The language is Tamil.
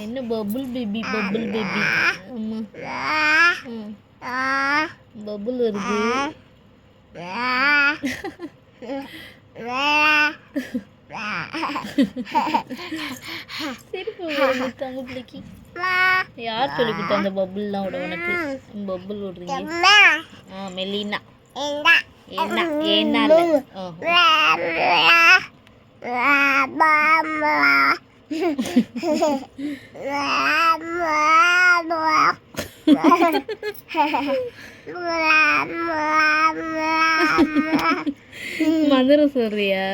என்ன பபுள் பேபி பபுள் பேபி. அம்மா பபுள் வருது. சிரிப்பு வருது தங்க பிள்ளைக்கு. யார் சொல்லி கொடுத்தா அந்த பபுள்லாம் விட உனக்கு? பபுள் விடுறீங்க. மெலினா ஏன்னா ஏன்னா மதுரை சொல்றியா?